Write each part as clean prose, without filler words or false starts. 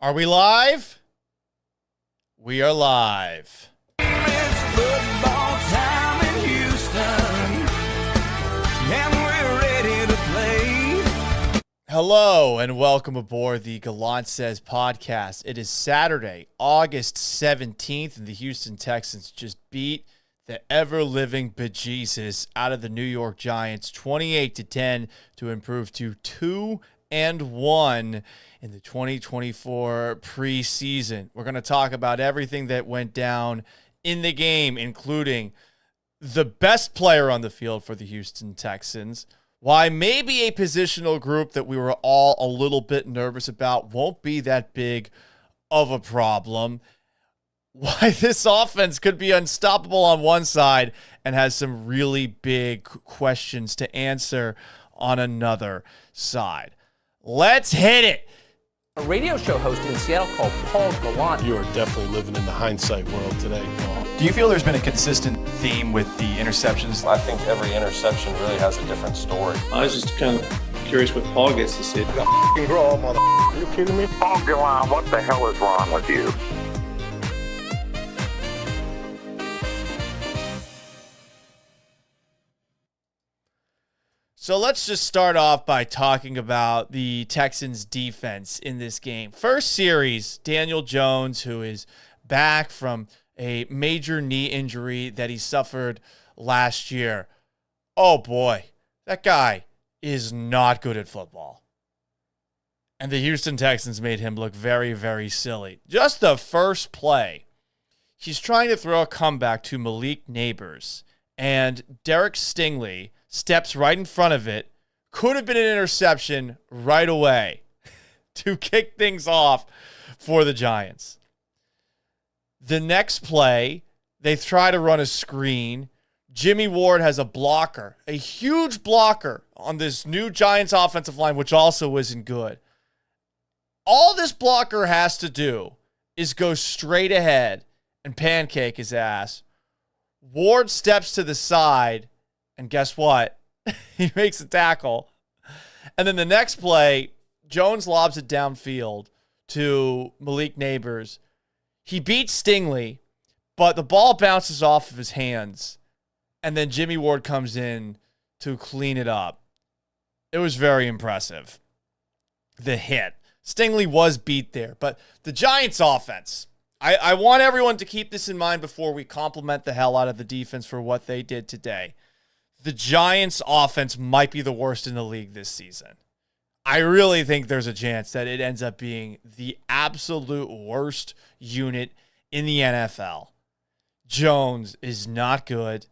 Are we live? We are live. It's football time in Houston, and we're ready to play. Hello and welcome aboard the Gallant Says podcast. It is Saturday, August 17th, and the Houston Texans just beat the ever-living bejesus out of the New York Giants 28-10 to improve to 2-1 in the 2024 preseason. We're going to talk about everything that went down in the game, including the best player on the field for the Houston Texans, why maybe a positional group that we were all a little bit nervous about won't be that big of a problem, why this offense could be unstoppable on one side and has some really big questions to answer on another side. Let's hit it. A radio show host in Seattle called Paul Gallant. You are definitely living in the hindsight world today, Paul. Do you feel there's been a consistent theme with the interceptions? I think every interception really has a different story. I was just kind of curious what Paul gets to see. Grow, mother. Are you kidding me? Paul Gallant, what the hell is wrong with you? So let's just start off by talking about the Texans defense in this game. First series, Daniel Jones, who is back from a major knee injury that he suffered last year. Oh boy, that guy is not good at football. And the Houston Texans made him look very, very silly. Just the first play, he's trying to throw a comeback to Malik Neighbors, and Derek Stingley steps right in front of it. Could have been an interception right away to kick things off for the Giants. The next play, they try to run a screen. Jimmy Ward has a blocker, a huge blocker on this new Giants offensive line, which also isn't good. All this blocker has to do is go straight ahead and pancake his ass. Ward steps to the side, and guess what? He makes a tackle. And then the next play, Jones lobs it downfield to Malik Neighbors. He beats Stingley, but the ball bounces off of his hands. And then Jimmy Ward comes in to clean it up. It was very impressive. The hit. Stingley was beat there. But the Giants offense, I want everyone to keep this in mind before we compliment the hell out of the defense for what they did today. The Giants offense might be the worst in the league this season. I really think there's a chance that it ends up being the absolute worst unit in the NFL. Jones is not good,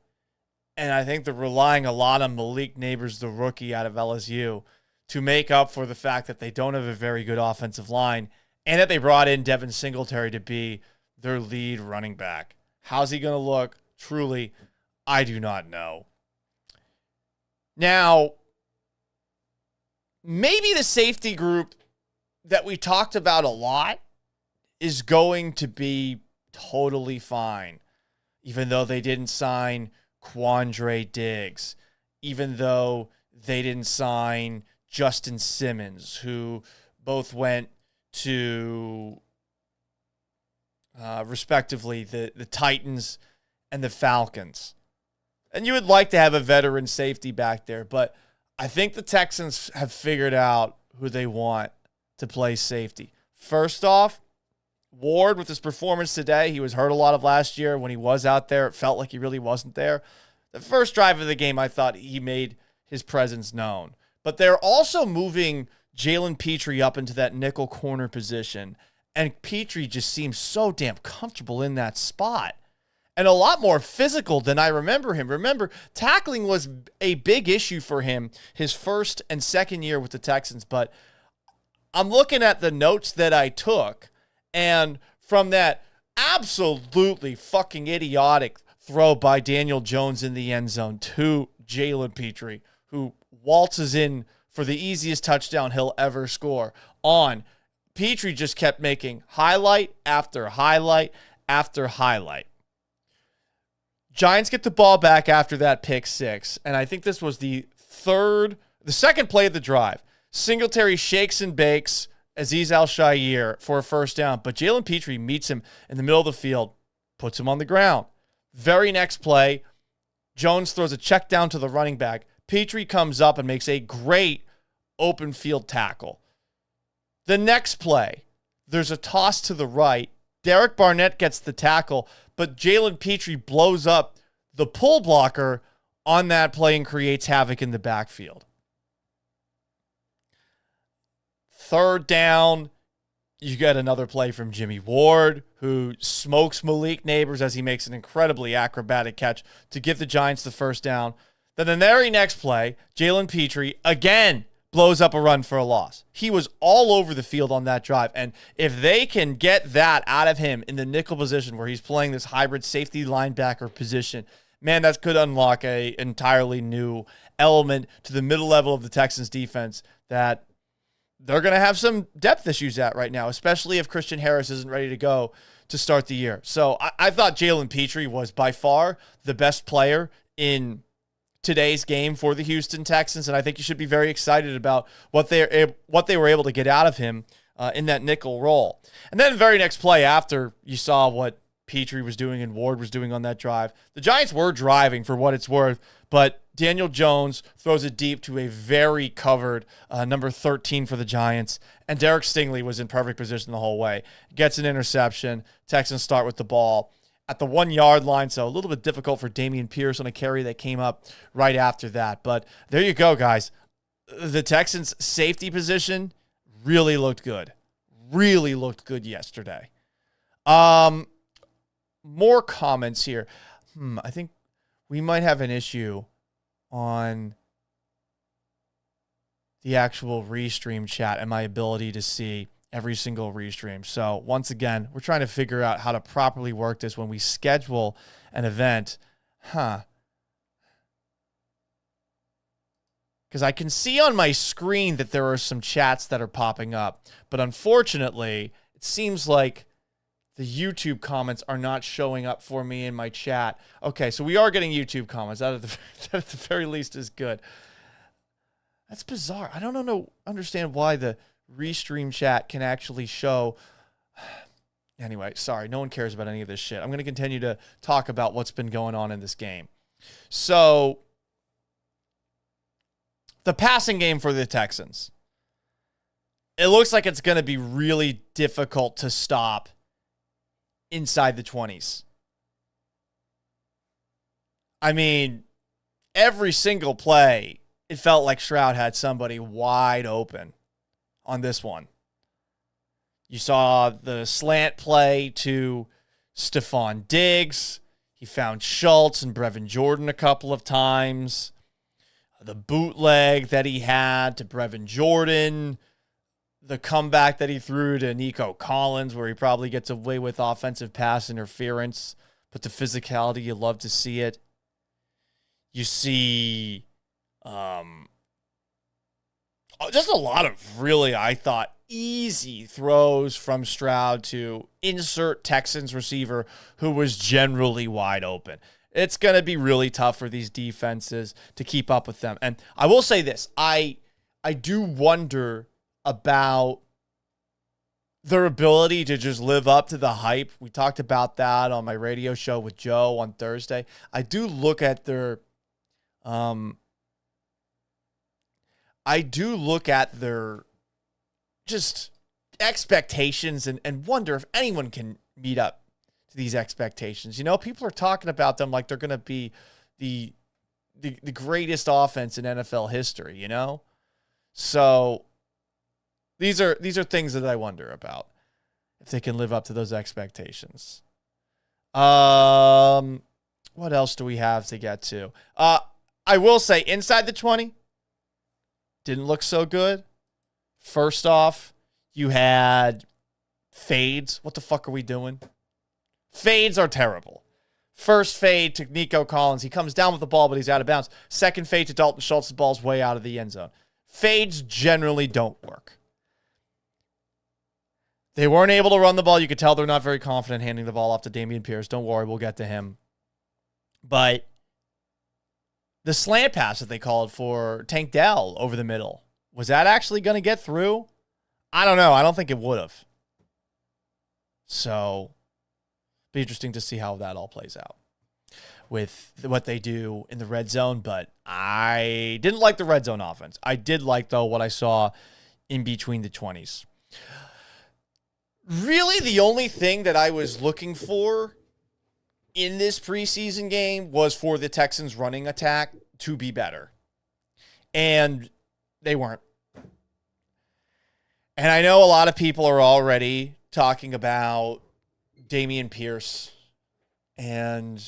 and I think they're relying a lot on Malik Neighbors, the rookie out of LSU, to make up for the fact that they don't have a very good offensive line and that they brought in Devin Singletary to be their lead running back. How's he going to look? Truly, I do not know. Now, maybe the safety group that we talked about a lot is going to be totally fine, even though they didn't sign Quandre Diggs, even though they didn't sign Justin Simmons, who both went to, respectively, the Titans and the Falcons. And you would like to have a veteran safety back there, but I think the Texans have figured out who they want to play safety. First off, Ward, with his performance today, he was hurt a lot of last year. When he was out there, it felt like he really wasn't there. The first drive of the game, I thought he made his presence known. But they're also moving Jalen Petrie up into that nickel corner position, and Petrie just seems so damn comfortable in that spot. And a lot more physical than I remember him. Remember, tackling was a big issue for him his first and second year with the Texans. But I'm looking at the notes that I took, and from that absolutely fucking idiotic throw by Daniel Jones in the end zone to Jalen Petrie, who waltzes in for the easiest touchdown he'll ever score on, Petrie just kept making highlight after highlight after highlight. Giants get the ball back after that pick six, and I think this was the second play of the drive. Singletary shakes and bakes Azeez Al-Shaair for a first down, but Jalen Petrie meets him in the middle of the field, puts him on the ground. Very next play, Jones throws a check down to the running back. Petrie comes up and makes a great open field tackle. The next play, there's a toss to the right. Derek Barnett gets the tackle, but Jalen Petrie blows up the pull blocker on that play and creates havoc in the backfield. Third down, you get another play from Jimmy Ward, who smokes Malik Neighbors as he makes an incredibly acrobatic catch to give the Giants the first down. Then the very next play, Jalen Petrie again blows up a run for a loss. He was all over the field on that drive. And if they can get that out of him in the nickel position where he's playing this hybrid safety linebacker position, man, that could unlock a entirely new element to the middle level of the Texans defense that they're going to have some depth issues at right now, especially if Christian Harris isn't ready to go to start the year. So I thought Jalen Petrie was by far the best player in today's game for the Houston Texans, and I think you should be very excited about what they were able to get out of him in that nickel role. And then the very next play after you saw what Petrie was doing and Ward was doing on that drive, the Giants were driving for what it's worth, but Daniel Jones throws it deep to a very covered number 13 for the Giants, and Derek Stingley was in perfect position the whole way. Gets an interception. Texans start with the ball at the 1 yard line, so a little bit difficult for Dameon Pierce on a carry that came up right after that. But there you go, guys. The Texans' safety position really looked good. Really looked good yesterday. More comments here. I think we might have an issue on the actual restream chat and my ability to see every single restream. So once again, we're trying to figure out how to properly work this when we schedule an event. Because I can see on my screen that there are some chats that are popping up, but unfortunately, it seems like the YouTube comments are not showing up for me in my chat. Okay, so we are getting YouTube comments. That at the very least is good. That's bizarre. I don't understand why the restream chat can actually show. Anyway, sorry, no one cares about any of this shit. I'm going to continue to talk about what's been going on in this game. So, the passing game for the Texans. It looks like it's going to be really difficult to stop inside the 20s. I mean, every single play, it felt like Stroud had somebody wide open on this one. You saw the slant play to Stephon Diggs. He found Schultz and Brevin Jordan a couple of times. The bootleg that he had to Brevin Jordan. The comeback that he threw to Nico Collins, where he probably gets away with offensive pass interference. But the physicality, you love to see it. You see just a lot of really, I thought, easy throws from Stroud to insert Texans receiver who was generally wide open. It's going to be really tough for these defenses to keep up with them. And I will say this, I do wonder about their ability to just live up to the hype. We talked about that on my radio show with Joe on Thursday. I do look at their just expectations and wonder if anyone can meet up to these expectations. You know, people are talking about them like they're going to be the greatest offense in NFL history, you know? So these are things that I wonder about, if they can live up to those expectations. What else do we have to get to? I will say, inside the 20, didn't look so good. First off, you had fades. What the fuck are we doing? Fades are terrible. First fade to Nico Collins. He comes down with the ball, but he's out of bounds. Second fade to Dalton Schultz. The ball's way out of the end zone. Fades generally don't work. They weren't able to run the ball. You could tell they're not very confident handing the ball off to Dameon Pierce. Don't worry, we'll get to him. But the slant pass that they called for Tank Dell over the middle, was that actually going to get through? I don't know. I don't think it would have. So, be interesting to see how that all plays out with what they do in the red zone. But I didn't like the red zone offense. I did like, though, what I saw in between the 20s. Really, the only thing that I was looking for in this preseason game was for the Texans' running attack to be better. And they weren't. And I know a lot of people are already talking about Dameon Pierce and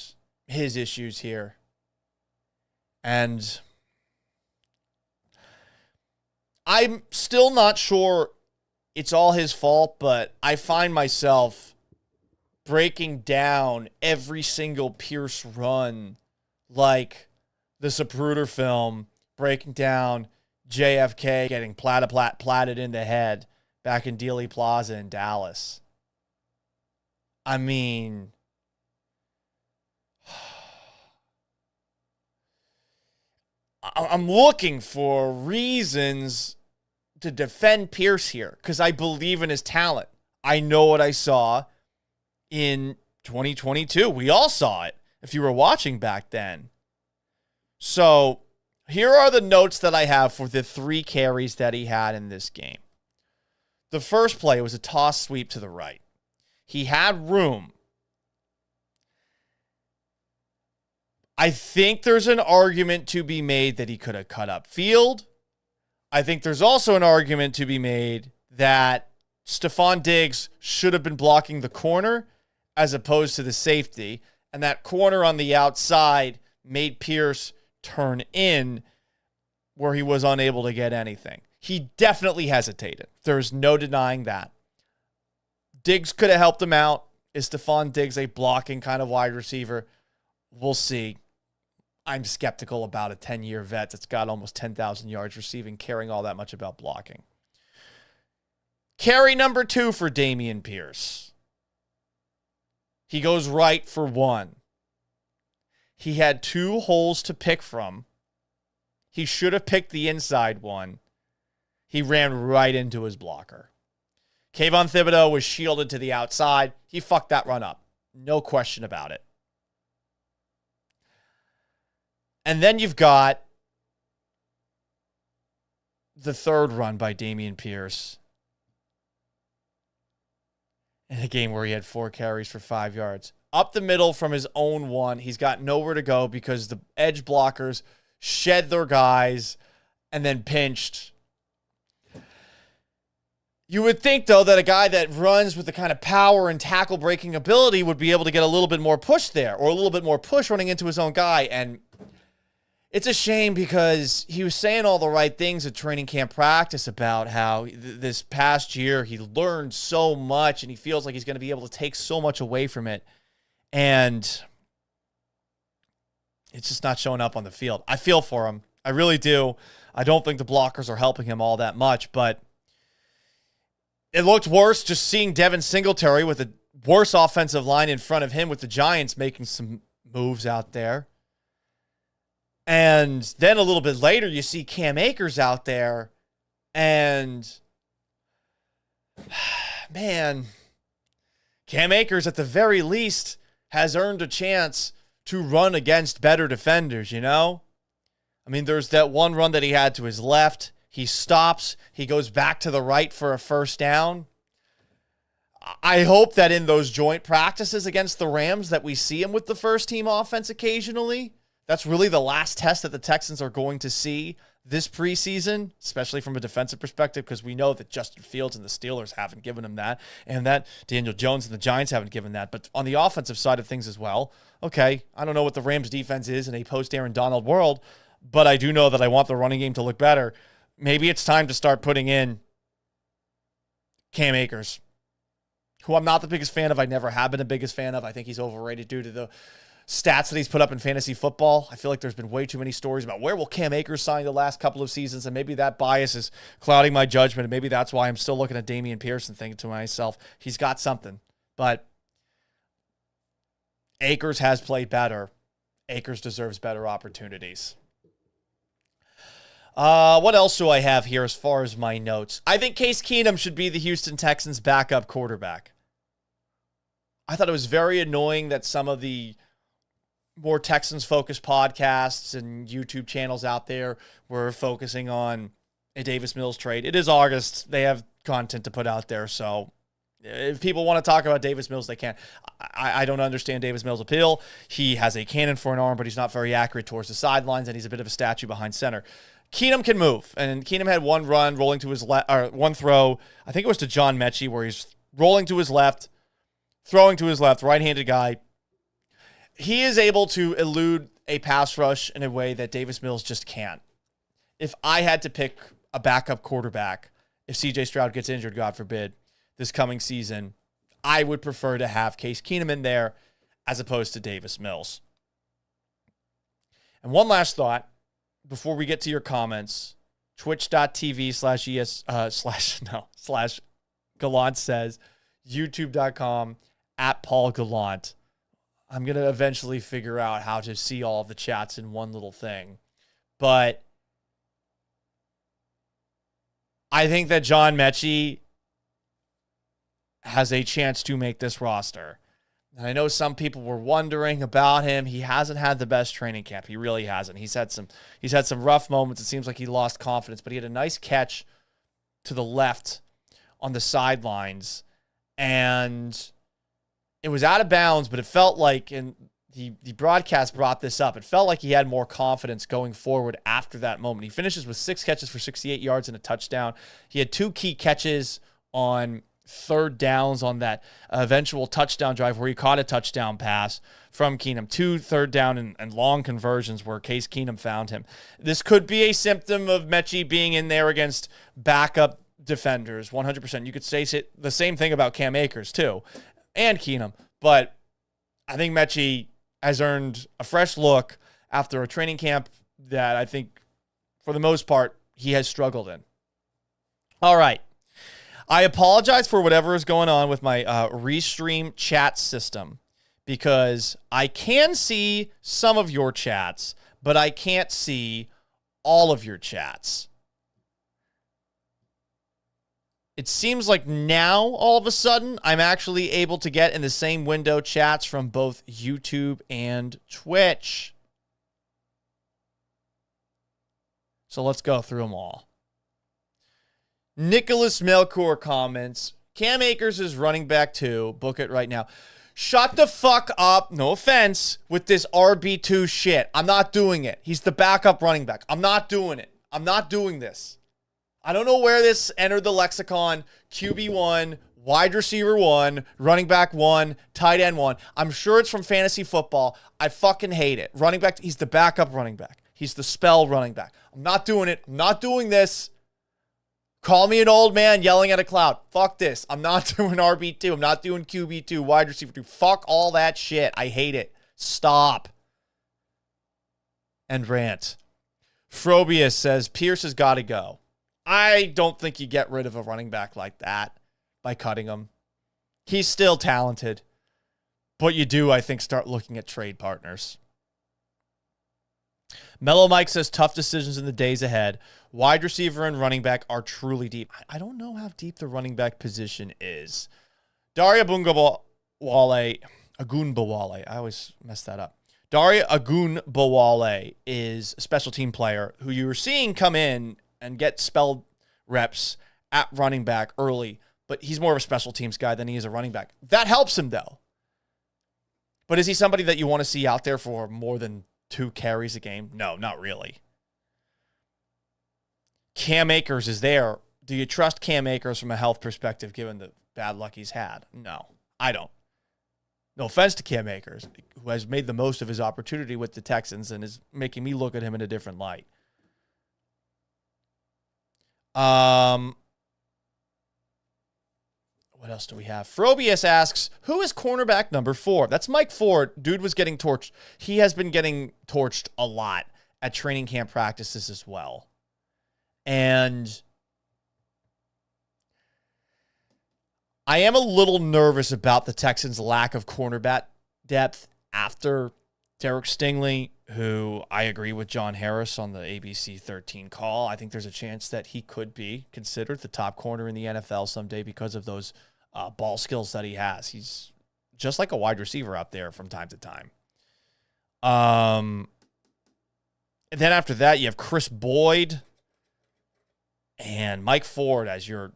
his issues here. And I'm still not sure it's all his fault, but I find myself breaking down every single Pierce run like the Zapruder film, breaking down JFK getting platted in the head back in Dealey Plaza in Dallas. I mean, I'm looking for reasons to defend Pierce here because I believe in his talent. I know what I saw in 2022. We all saw it if you were watching back then. So here are the notes that I have for the 3 carries that he had in this game. The first play was a toss sweep to the right. He had room. I think there's an argument to be made that he could have cut up field. I think there's also an argument to be made that Stephon Diggs should have been blocking the corner as opposed to the safety, and that corner on the outside made Pierce turn in where he was unable to get anything. He definitely hesitated. There's no denying that. Diggs could have helped him out. Is Stephon Diggs a blocking kind of wide receiver? We'll see. I'm skeptical about a 10-year vet that's got almost 10,000 yards receiving, caring all that much about blocking. Carry number 2 for Dameon Pierce. He goes right for 1. He had 2 holes to pick from. He should have picked the inside one. He ran right into his blocker. Kayvon Thibodeau was shielded to the outside. He fucked that run up. No question about it. And then you've got the third run by Dameon Pierce in a game where he had 4 carries for 5 yards. Up the middle from his own 1. He's got nowhere to go because the edge blockers shed their guys and then pinched. You would think, though, that a guy that runs with the kind of power and tackle breaking ability would be able to get a little bit more push there, or a little bit more push running into his own guy. And it's a shame because he was saying all the right things at training camp practice about how this past year he learned so much and he feels like he's going to be able to take so much away from it. And it's just not showing up on the field. I feel for him. I really do. I don't think the blockers are helping him all that much, but it looked worse just seeing Devin Singletary with a worse offensive line in front of him with the Giants making some moves out there. And then a little bit later, you see Cam Akers out there, and man, Cam Akers at the very least has earned a chance to run against better defenders, you know? I mean, there's that one run that he had to his left. He stops. He goes back to the right for a first down. I hope that in those joint practices against the Rams that we see him with the first team offense occasionally. That's really the last test that the Texans are going to see this preseason, especially from a defensive perspective, because we know that Justin Fields and the Steelers haven't given him that, and that Daniel Jones and the Giants haven't given that. But on the offensive side of things as well, okay, I don't know what the Rams defense is in a post-Aaron Donald world, but I do know that I want the running game to look better. Maybe it's time to start putting in Cam Akers, who I'm not the biggest fan of. I never have been the biggest fan of. I think he's overrated due to the stats that he's put up in fantasy football. I feel like there's been way too many stories about where will Cam Akers sign the last couple of seasons, and maybe that bias is clouding my judgment, and maybe that's why I'm still looking at Dameon Pierce and thinking to myself, he's got something. But Akers has played better. Akers deserves better opportunities. What else do I have here as far as my notes? I think Case Keenum should be the Houston Texans' backup quarterback. I thought it was very annoying that some of the more Texans-focused podcasts and YouTube channels out there were focusing on a Davis Mills trade. It is August. They have content to put out there, so if people want to talk about Davis Mills, they can. I don't understand Davis Mills' appeal. He has a cannon for an arm, but he's not very accurate towards the sidelines, and he's a bit of a statue behind center. Keenum can move, and Keenum had one run rolling to his left, or one throw. I think it was to John Mechie, where he's rolling to his left, throwing to his left, right-handed guy. He is able to elude a pass rush in a way that Davis Mills just can't. If I had to pick a backup quarterback, if CJ Stroud gets injured, God forbid, this coming season, I would prefer to have Case Keenum in there as opposed to Davis Mills. And one last thought before we get to your comments. Twitch.tv/Gallant says, YouTube.com @PaulGallant. I'm going to eventually figure out how to see all of the chats in one little thing. But I think that John Mechie has a chance to make this roster. And I know some people were wondering about him. He hasn't had the best training camp. He really hasn't. He's had some rough moments. It seems like he lost confidence, but he had a nice catch to the left on the sidelines, and it was out of bounds, but it felt like, and the broadcast brought this up, it felt like he had more confidence going forward after that moment. He finishes with 6 catches for 68 yards and a touchdown. He had 2 key catches on third downs on that eventual touchdown drive where he caught a touchdown pass from Keenum. 2 third down and long conversions where Case Keenum found him. This could be a symptom of Mechie being in there against backup defenders, 100%. You could say the same thing about Cam Akers too, and Keenum. But I think Mechie has earned a fresh look after a training camp that I think, for the most part, he has struggled in. All right. I apologize for whatever is going on with my Restream chat system, because I can see some of your chats, but I can't see all of your chats. It seems like now, all of a sudden, I'm actually able to get in the same window chats from both YouTube and Twitch. So let's go through them all. Nicholas Melkor comments, Cam Akers is running back 2. Book it right now. Shut the fuck up, no offense, with this RB2 shit. I'm not doing it. He's the backup running back. I'm not doing it. I'm not doing this. I don't know where this entered the lexicon. QB1, wide receiver 1, running back 1, tight end 1. I'm sure it's from fantasy football. I fucking hate it. Running back, he's the backup running back. He's the spell running back. I'm not doing it. I'm not doing this. Call me an old man yelling at a cloud. Fuck this. I'm not doing RB2. I'm not doing QB2, wide receiver 2. Fuck all that shit. I hate it. Stop. And rant. Frobius says, Pierce has got to go. I don't think you get rid of a running back like that by cutting him. He's still talented. But you do, I think, start looking at trade partners. Mellow Mike says, tough decisions in the days ahead. Wide receiver and running back are truly deep. I don't know how deep the running back position is. Daria Agunbowale, I always mess that up. Daria Agunbowale is a special team player who you were seeing come in and get spelled reps at running back early, but he's more of a special teams guy than he is a running back. That helps him, though. But is he somebody that you want to see out there for more than 2 carries a game? No, not really. Cam Akers is there. Do you trust Cam Akers from a health perspective given the bad luck he's had? No, I don't. No offense to Cam Akers, who has made the most of his opportunity with the Texans and is making me look at him in a different light. What else do we have? Frobius asks, who is cornerback number 4? That's Mike Ford. Dude was getting torched. He has been getting torched a lot at training camp practices as well. And I am a little nervous about the Texans' lack of cornerback depth after Derek Stingley, who I agree with John Harris on the ABC 13 call. I think there's a chance that he could be considered the top corner in the NFL someday because of those ball skills that he has. He's just like a wide receiver out there from time to time. And then after that, you have Chris Boyd and Mike Ford as your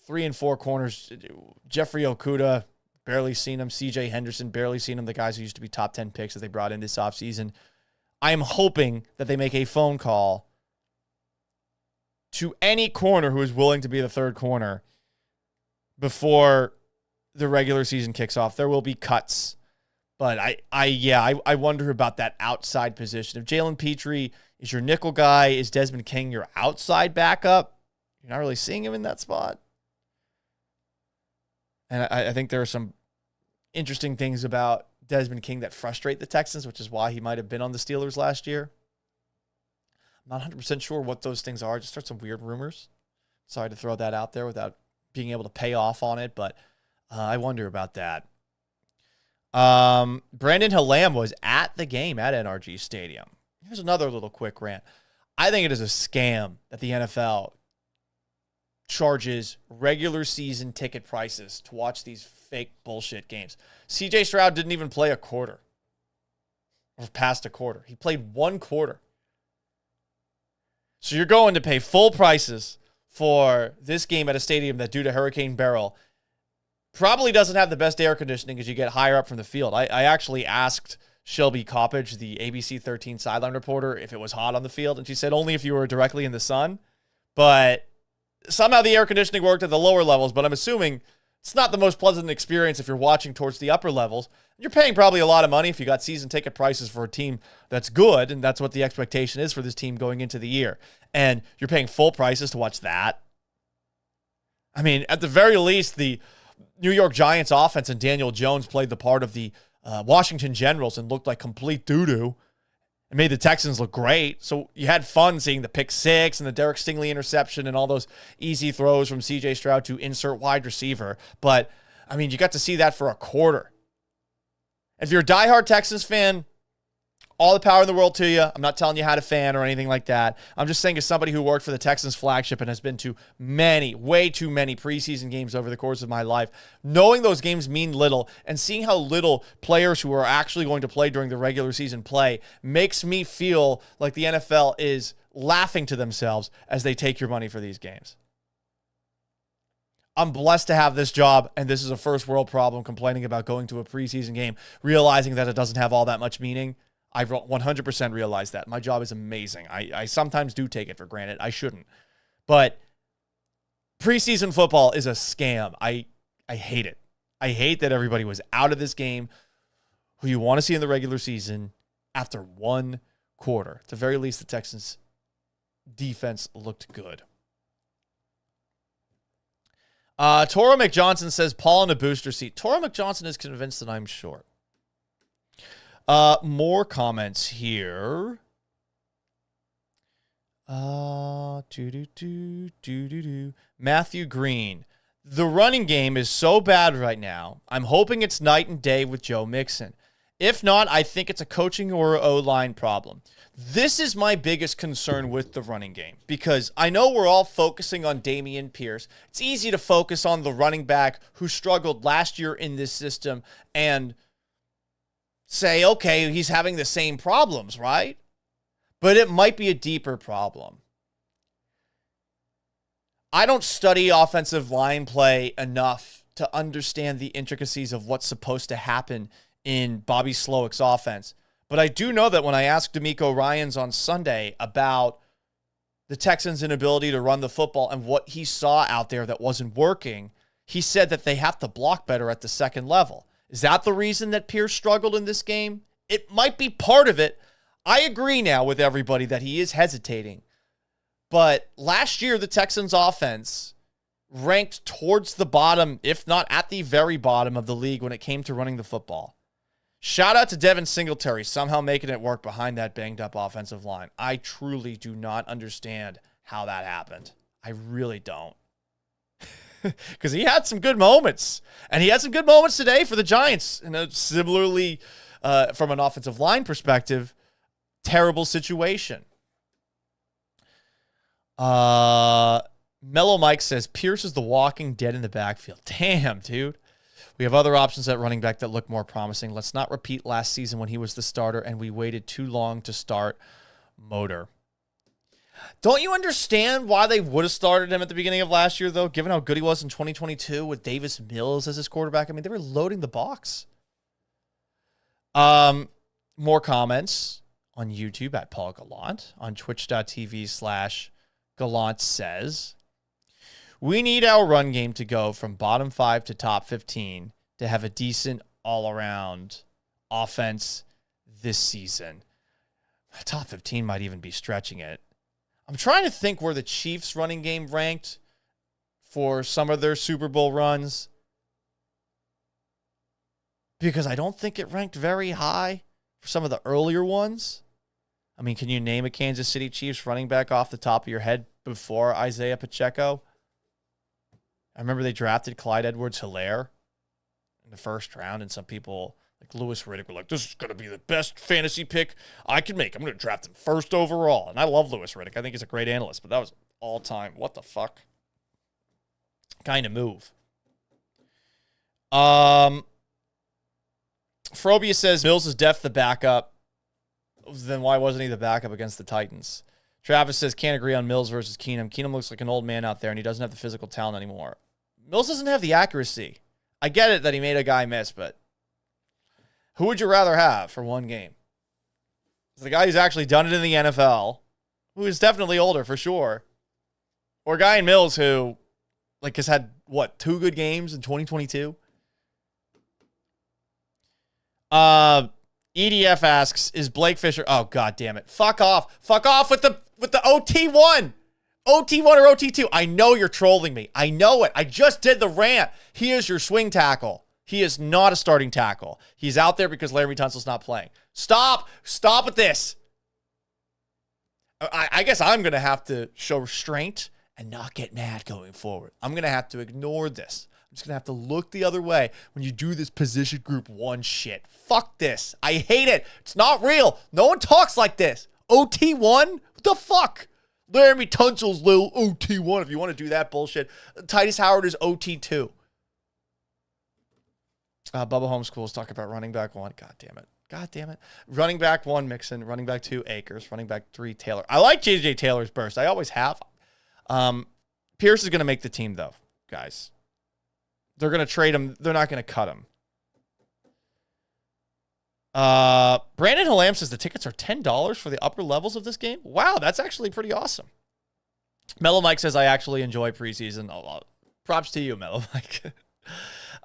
3 and 4 corners. Jeffrey Okudah, barely seen him. CJ Henderson, barely seen him. The guys who used to be top 10 picks that they brought in this offseason. I am hoping that they make a phone call to any corner who is willing to be the third corner before the regular season kicks off. There will be cuts. But I wonder about that outside position. If Jalen Petrie is your nickel guy, is Desmond King your outside backup? You're not really seeing him in that spot. And I think there are some interesting things about Desmond King that frustrate the Texans, which is why he might have been on the Steelers last year. I'm not 100% sure what those things are. Just heard some weird rumors. Sorry to throw that out there without being able to pay off on it, but I wonder about that. Brandon Hallam was at the game at NRG Stadium. Here's another little quick rant. I think it is a scam that the NFL charges regular season ticket prices to watch these fake bullshit games. CJ Stroud didn't even play a quarter or past a quarter. He played 1 quarter. So you're going to pay full prices for this game at a stadium that, due to Hurricane Beryl, probably doesn't have the best air conditioning as you get higher up from the field. I actually asked Shelby Coppage, the ABC 13 sideline reporter, if it was hot on the field, and she said only if you were directly in the sun. But somehow the air conditioning worked at the lower levels, but I'm assuming it's not the most pleasant experience if you're watching towards the upper levels. You're paying probably a lot of money if you got season ticket prices for a team that's good, and that's what the expectation is for this team going into the year. And you're paying full prices to watch that. I mean, at the very least, the New York Giants offense and Daniel Jones played the part of the Washington Generals and looked like complete doo-doo. It made the Texans look great. So you had fun seeing the pick six and the Derek Stingley interception and all those easy throws from CJ Stroud to insert wide receiver. But, I mean, you got to see that for a quarter. If you're a diehard Texans fan, all the power in the world to you. I'm not telling you how to fan or anything like that. I'm just saying, as somebody who worked for the Texans flagship and has been to many, way too many preseason games over the course of my life, knowing those games mean little and seeing how little players who are actually going to play during the regular season play makes me feel like the NFL is laughing to themselves as they take your money for these games. I'm blessed to have this job, and this is a first world problem, complaining about going to a preseason game, realizing that it doesn't have all that much meaning. I've 100% realized that. My job is amazing. I sometimes do take it for granted. I shouldn't. But preseason football is a scam. I hate it. I hate that everybody was out of this game who you want to see in the regular season after 1 quarter. At the very least, the Texans' defense looked good. Toro McJohnson says, Paul in a booster seat. Toro McJohnson is convinced that I'm short. More comments here. Matthew Green. The running game is so bad right now. I'm hoping it's night and day with Joe Mixon. If not, I think it's a coaching or O-line problem. This is my biggest concern with the running game, because I know we're all focusing on Dameon Pierce. It's easy to focus on the running back who struggled last year in this system and say, okay, he's having the same problems, right? But it might be a deeper problem. I don't study offensive line play enough to understand the intricacies of what's supposed to happen in Bobby Slowick's offense. But I do know that when I asked D'Amico Ryans on Sunday about the Texans' inability to run the football and what he saw out there that wasn't working, he said that they have to block better at the second level. Is that the reason that Pierce struggled in this game? It might be part of it. I agree now with everybody that he is hesitating. But last year, the Texans' offense ranked towards the bottom, if not at the very bottom of the league when it came to running the football. Shout out to Devin Singletary, somehow making it work behind that banged-up offensive line. I truly do not understand how that happened. I really don't. Because he had some good moments. And he had some good moments today for the Giants in a similarly from an offensive line perspective, terrible situation. Mellow Mike says, Pierce is the walking dead in the backfield. Damn, dude. We have other options at running back that look more promising. Let's not repeat last season when he was the starter and we waited too long to start Motor. Don't you understand why they would have started him at the beginning of last year, though, given how good he was in 2022 with Davis Mills as his quarterback? I mean, they were loading the box. More comments on YouTube at Paul Gallant, on twitch.tv/Gallant says, we need our run game to go from bottom 5 to top 15 to have a decent all-around offense this season. Top 15 might even be stretching it. I'm trying to think where the Chiefs running game ranked for some of their Super Bowl runs, because I don't think it ranked very high for some of the earlier ones. I mean, can you name a Kansas City Chiefs running back off the top of your head before Isaiah Pacheco? I remember they drafted Clyde Edwards-Helaire in the first round, and some people like Louis Riddick were like, this is going to be the best fantasy pick I can make. I'm going to draft him first overall. And I love Louis Riddick. I think he's a great analyst, but that was all time. What the fuck? Kind of move. Frobia says Mills is def the backup. Then why wasn't he the backup against the Titans? Travis says can't agree on Mills versus Keenum. Keenum looks like an old man out there, and he doesn't have the physical talent anymore. Mills doesn't have the accuracy. I get it that he made a guy miss, but who would you rather have for one game? The guy who's actually done it in the NFL, who is definitely older for sure, or a guy in Mills who like has had, 2 good games in 2022? EDF asks, is Blake Fisher... Oh, God damn it. Fuck off. Fuck off with the OT1. OT1 or OT2. I know you're trolling me. I know it. I just did the rant. He is your swing tackle. He is not a starting tackle. He's out there because Laremy Tunsil's not playing. Stop. Stop with this. I guess I'm going to have to show restraint and not get mad going forward. I'm going to have to ignore this. I'm just going to have to look the other way when you do this position group 1 shit. Fuck this. I hate it. It's not real. No one talks like this. OT1? What the fuck? Laremy Tunsil's little OT1 if you want to do that bullshit. Titus Howard is OT2. Bubba Homeschool's talking about running back 1. God damn it. God damn it. Running back 1, Mixon. Running back 2, Akers. Running back 3, Taylor. I like JJ Taylor's burst. I always have. Pierce is going to make the team, though, guys. They're going to trade him. They're not going to cut him. Brandon Halam says the tickets are $10 for the upper levels of this game. Wow, that's actually pretty awesome. Mellow Mike says, I actually enjoy preseason. Props to you, Mellow Mike.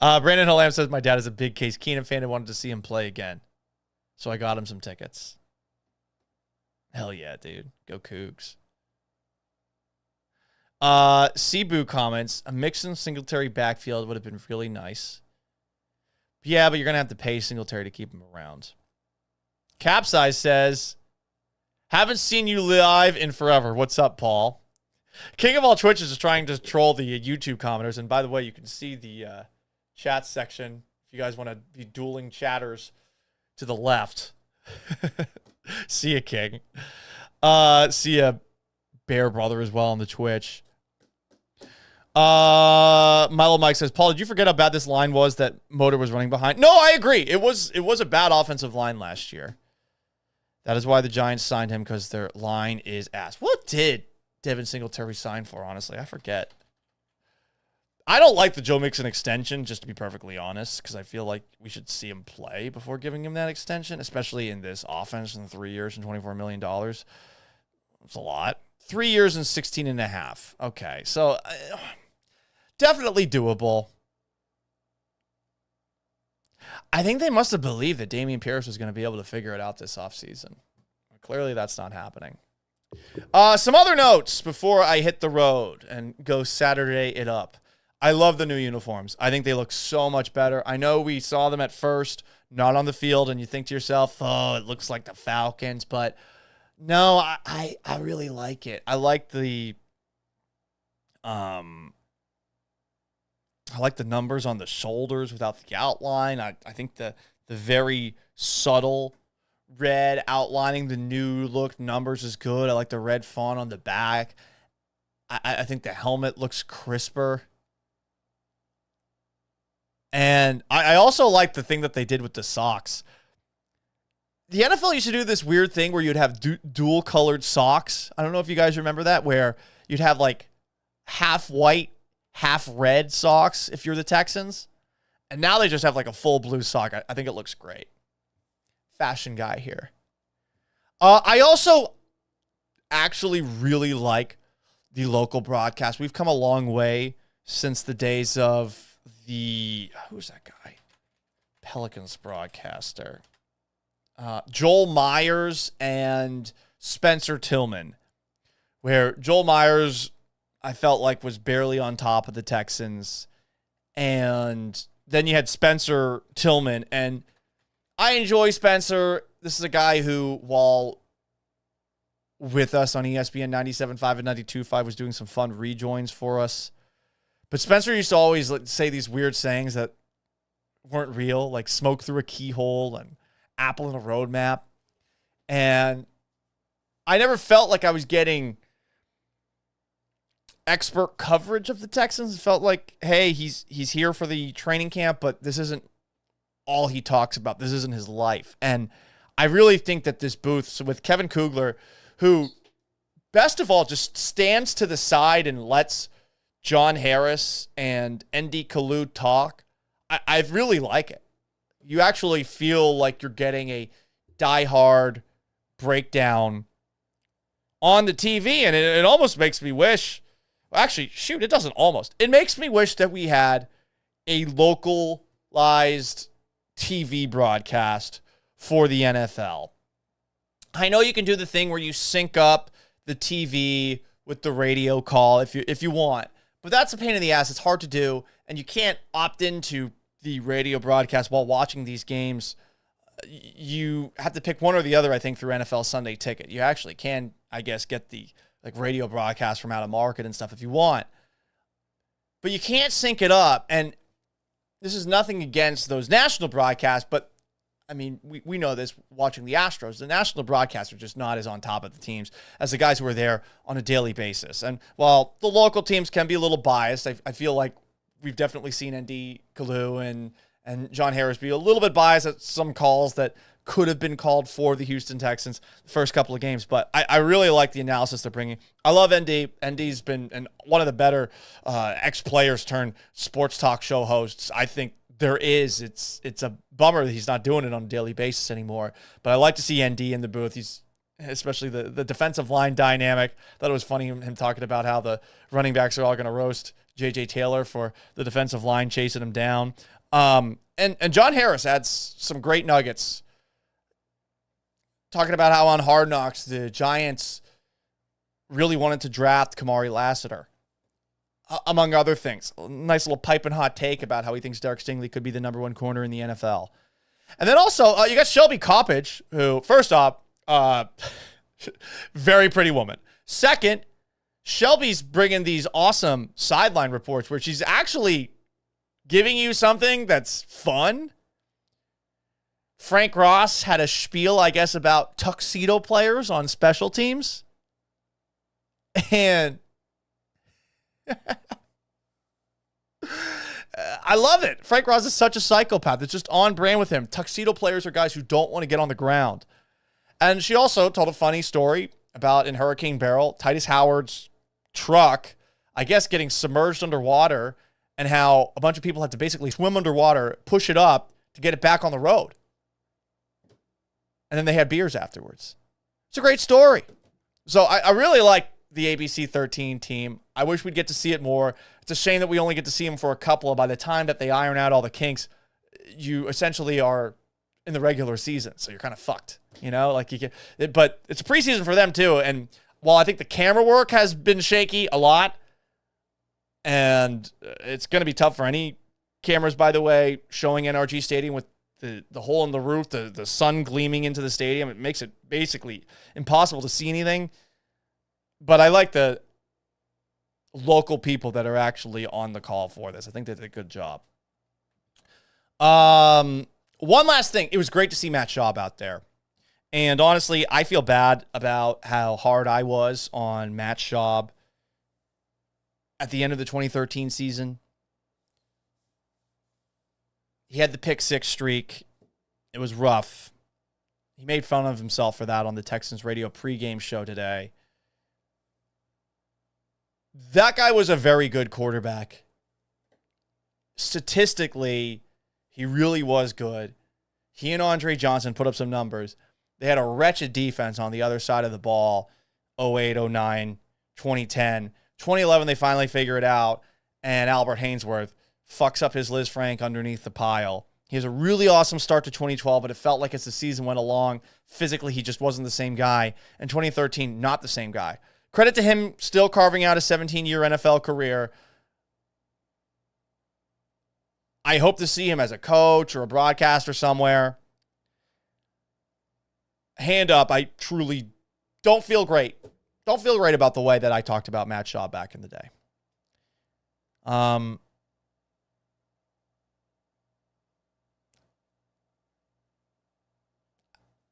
Brandon Halam says, my dad is a big Case Keenum fan and wanted to see him play again. So I got him some tickets. Hell yeah, dude. Go Cougs. Cebu comments, a Mixon Singletary backfield would have been really nice. Yeah, but you're going to have to pay Singletary to keep him around. Capsize says, haven't seen you live in forever. What's up, Paul? King of all Twitches is trying to troll the YouTube commenters. And by the way, you can see the chat section if you guys want to be dueling chatters to the left. See ya, King. See ya, Bear Brother as well on the Twitch. Milo Mike says, Paul, did you forget how bad this line was that Motor was running behind? No, I agree. It was a bad offensive line last year. That is why the Giants signed him, because their line is ass. What did Devin Singletary sign for, honestly? I forget. I don't like the Joe Mixon extension, just to be perfectly honest, because I feel like we should see him play before giving him that extension, especially in this offense in 3 years and $24 million. It's a lot. 3 years and 16 and a half. Okay, so definitely doable. I think they must have believed that Dameon Pierce was going to be able to figure it out this offseason. Clearly, that's not happening. Some other notes before I hit the road and go Saturday it up. I love the new uniforms. I think they look so much better. I know we saw them at first, not on the field, and you think to yourself, oh, it looks like the Falcons, but no, I really like it. I like the numbers on the shoulders without the outline. I think the the very subtle red outlining the new look numbers is good. I like the red font on the back. I think the helmet looks crisper. And I also like the thing that they did with the socks. The NFL used to do this weird thing where you'd have dual colored socks. I don't know if you guys remember that, where you'd have like half white, half red socks if you're the Texans. And now they just have like a full blue sock. I think it looks great. Fashion guy here. I also actually really like the local broadcast. We've come a long way since the days of who's that guy? Pelicans broadcaster. Joel Myers and Spencer Tillman, where Joel Myers, I felt like, was barely on top of the Texans. And then you had Spencer Tillman, and I enjoy Spencer. This is a guy who, while with us on ESPN 97.5 and 92.5, was doing some fun rejoins for us. But Spencer used to always say these weird sayings that weren't real, like smoke through a keyhole and apple in a roadmap. And I never felt like I was getting expert coverage of the Texans. It felt like, hey, he's here for the training camp, but this isn't all he talks about. This isn't his life. And I really think that this booth, so with Kevin Kugler, who, best of all, just stands to the side and lets John Harris and ND Kalu talk, I really like it. You actually feel like you're getting a diehard breakdown on the TV, and it almost makes me wish, actually, shoot, it doesn't almost. It makes me wish that we had a localized TV broadcast for the NFL. I know you can do the thing where you sync up the TV with the radio call if you want, but that's a pain in the ass. It's hard to do, and you can't opt into the radio broadcast while watching these games. You have to pick one or the other, I think, through NFL Sunday Ticket. You actually can, I guess, get the radio broadcast from out of market and stuff if you want. But you can't sync it up, and this is nothing against those national broadcasts, but I mean, we know this watching the Astros. The national broadcasts are just not as on top of the teams as the guys who are there on a daily basis. And while the local teams can be a little biased, I feel like we've definitely seen ND Kalu and John Harris be a little bit biased at some calls that could have been called for the Houston Texans the first couple of games. But I really like the analysis they're bringing. I love ND. ND's been one of the better ex-players turned sports talk show hosts I think there is. It's a bummer that he's not doing it on a daily basis anymore. But I like to see ND in the booth. He's especially the defensive line dynamic. Thought it was funny him talking about how the running backs are all going to roast J.J. Taylor for the defensive line chasing him down. And John Harris adds some great nuggets, talking about how on Hard Knocks the Giants really wanted to draft Kamari Lassiter, among other things. A nice little piping hot take about how he thinks Derek Stingley could be the number one corner in the NFL. And then also, you got Shelby Coppage, who, first off, very pretty woman. Second, Shelby's bringing these awesome sideline reports where she's actually giving you something that's fun. Frank Ross had a spiel, I guess, about tuxedo players on special teams. And I love it. Frank Ross is such a psychopath. It's just on brand with him. Tuxedo players are guys who don't want to get on the ground. And she also told a funny story about in Hurricane Barrel, Titus Howard's truck, I guess, getting submerged underwater, and how a bunch of people had to basically swim underwater, push it up to get it back on the road. And then they had beers afterwards. It's a great story. So I really like the ABC 13 team. I wish we'd get to see it more. It's a shame that we only get to see them for a couple. By the time that they iron out all the kinks, you essentially are in the regular season. So you're kind of fucked, you know, like you can, but it's a preseason for them too. And while I think the camera work has been shaky a lot, and it's going to be tough for any cameras, by the way, showing NRG Stadium with the hole in the roof, the sun gleaming into the stadium. It makes it basically impossible to see anything. But I like the local people that are actually on the call for this. I think they did a good job. One last thing. It was great to see Matt Schaub out there. And honestly, I feel bad about how hard I was on Matt Schaub at the end of the 2013 season. He had the pick six streak. It was rough. He made fun of himself for that on the Texans radio pregame show today. That guy was a very good quarterback. Statistically, he really was good. He and Andre Johnson put up some numbers. They had a wretched defense on the other side of the ball. 08, 09, 2010. 2011, they finally figure it out, and Albert Hainsworth fucks up his Liz Frank underneath the pile. He has a really awesome start to 2012, but it felt like as the season went along, physically he just wasn't the same guy. And 2013, not the same guy. Credit to him still carving out a 17-year NFL career. I hope to see him as a coach or a broadcaster somewhere. Hand up, I truly don't feel great. Don't feel great about the way that I talked about Matt Schaub back in the day. And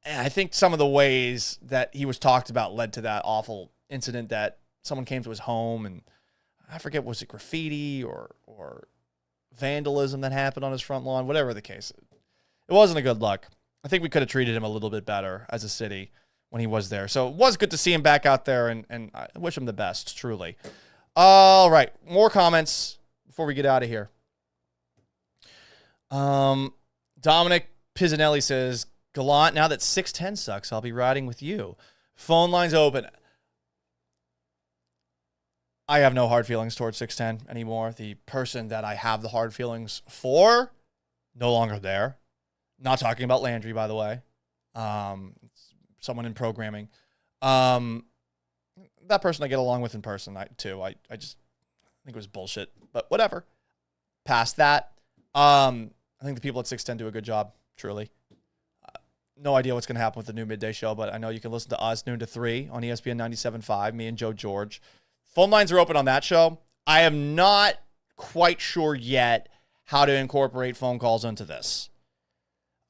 I think some of the ways that he was talked about led to that awful incident that someone came to his home and I forget, was it graffiti or vandalism that happened on his front lawn? Whatever the case. It wasn't a good look. I think we could have treated him a little bit better as a city when he was there. So it was good to see him back out there, and I wish him the best, truly. All right, more comments before we get out of here. Dominic Pizzanelli says, Gallant, now that 6'10 sucks, I'll be riding with you. Phone lines open. I have no hard feelings towards 6'10 anymore. The person that I have the hard feelings for, no longer there. Not talking about Landry, by the way. Someone in programming. That person I get along with in person, too. I just think it was bullshit. But whatever. Past that. I think the people at 6'10 do a good job, truly. No idea what's going to happen with the new midday show, but I know you can listen to us noon to 3 on ESPN 97.5, me and Joe George. Phone lines are open on that show. I am not quite sure yet how to incorporate phone calls into this.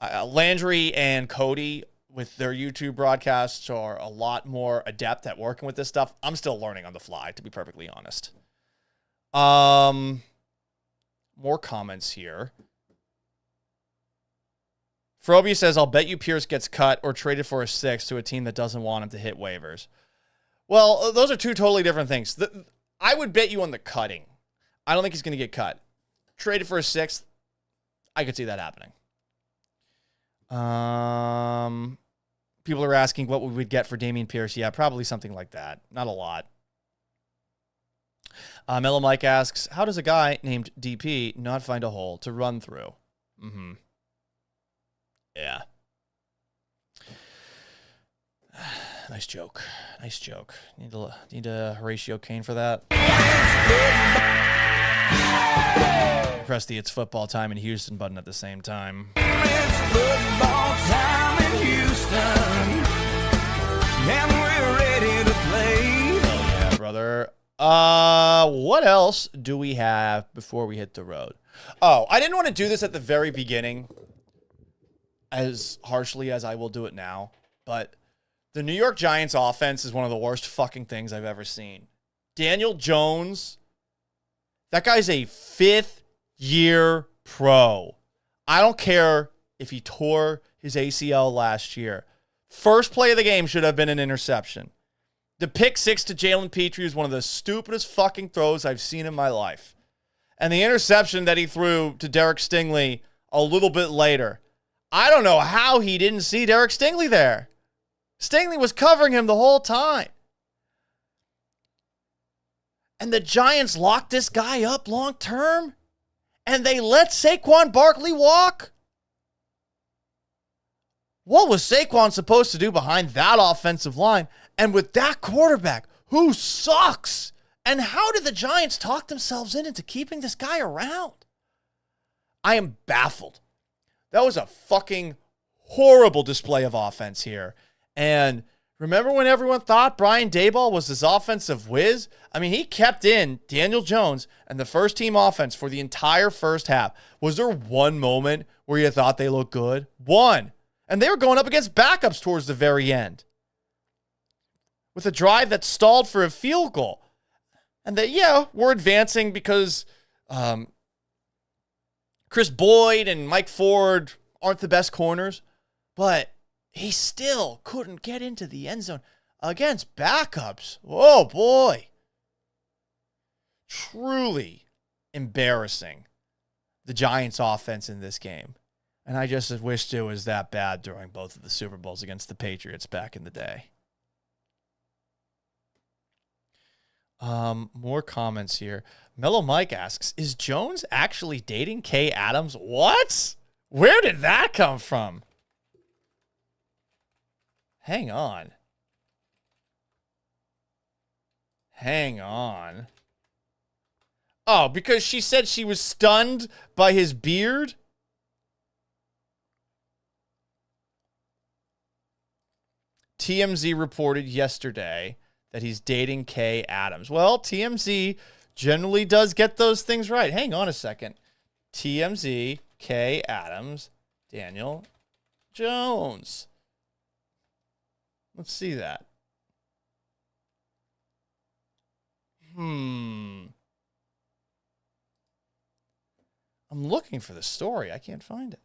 Landry and Cody, with their YouTube broadcasts, are a lot more adept at working with this stuff. I'm still learning on the fly, to be perfectly honest. More comments here. Froby says, I'll bet you Pierce gets cut or traded for a 6 to a team that doesn't want him to hit waivers. Well, those are two totally different things. I would bet you on the cutting. I don't think he's going to get cut. Traded for a 6, I could see that happening. People are asking what we would get for Dameon Pierce. Yeah, probably something like that. Not a lot. Mellow Mike asks, how does a guy named DP not find a hole to run through? Yeah. Nice joke. Nice joke. Need a Horatio Kane for that. Press the It's Football Time in Houston button at the same time. It's football time in Houston, and we're ready to play. Oh yeah, brother. What else do we have before we hit the road? Oh, I didn't want to do this at the very beginning as harshly as I will do it now, but the New York Giants offense is one of the worst fucking things I've ever seen. Daniel Jones, that guy's a 5th-year pro. I don't care if he tore his ACL last year. First play of the game should have been an interception. The pick 6 to Jalen Petrie is one of the stupidest fucking throws I've seen in my life. And the interception that he threw to Derek Stingley a little bit later, I don't know how he didn't see Derek Stingley there. Stingley was covering him the whole time. And the Giants locked this guy up long term, and they let Saquon Barkley walk? What was Saquon supposed to do behind that offensive line? And with that quarterback, who sucks? And how did the Giants talk themselves into keeping this guy around? I am baffled. That was a fucking horrible display of offense here. And Remember when everyone thought Brian Daboll was this offensive whiz? I mean, he kept in Daniel Jones and the first team offense for the entire first half. Was there one moment where you thought they looked good? One. And they were going up against backups towards the very end with a drive that stalled for a field goal. And we're advancing because Chris Boyd and Mike Ford aren't the best corners, but he still couldn't get into the end zone against backups. Oh, boy. Truly embarrassing, the Giants' offense in this game. And I just wished it was that bad during both of the Super Bowls against the Patriots back in the day. More comments here. Mellow Mike asks, is Jones actually dating Kay Adams? What? Where did that come from? Hang on. Oh, because she said she was stunned by his beard? TMZ reported yesterday that he's dating Kay Adams. Well, TMZ generally does get those things right. Hang on a second. TMZ, Kay Adams, Daniel Jones. Let's see that. I'm looking for the story. I can't find it.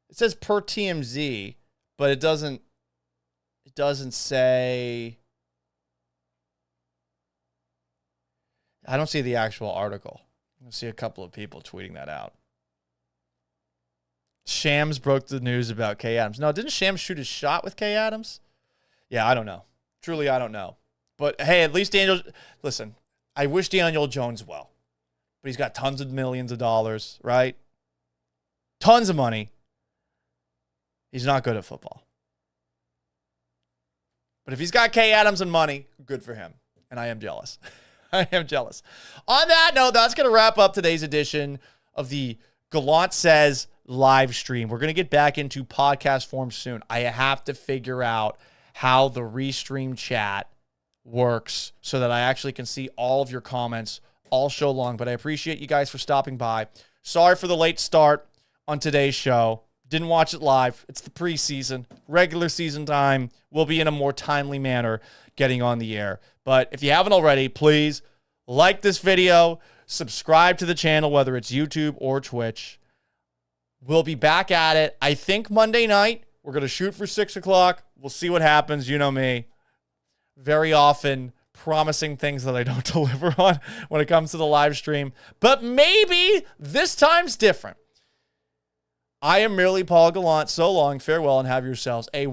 It says per TMZ, but it doesn't say. I don't see the actual article. I see a couple of people tweeting that out. Shams broke the news about Kay Adams. No, didn't Shams shoot his shot with Kay Adams? Yeah, I don't know. Truly, I don't know. But hey, at least listen, I wish Daniel Jones well. But he's got tons of millions of dollars, right? Tons of money. He's not good at football. But if he's got Kay Adams and money, good for him. And I am jealous. I am jealous. On that note, that's going to wrap up today's edition of the Gallant Says live stream. We're going to get back into podcast form soon. I have to figure out how the restream chat works so that I actually can see all of your comments all show long. But I appreciate you guys for stopping by. Sorry for the late start on today's show. Didn't watch it live. It's the preseason. Regular season time will be in a more timely manner getting on the air. But if you haven't already, please like this video, subscribe to the channel, whether it's YouTube or Twitch. We'll be back at it, I think, Monday night. We're going to shoot for 6 o'clock. We'll see what happens. You know me. Very often promising things that I don't deliver on when it comes to the live stream. But maybe this time's different. I am merely Paul Gallant. So long, farewell, and have yourselves a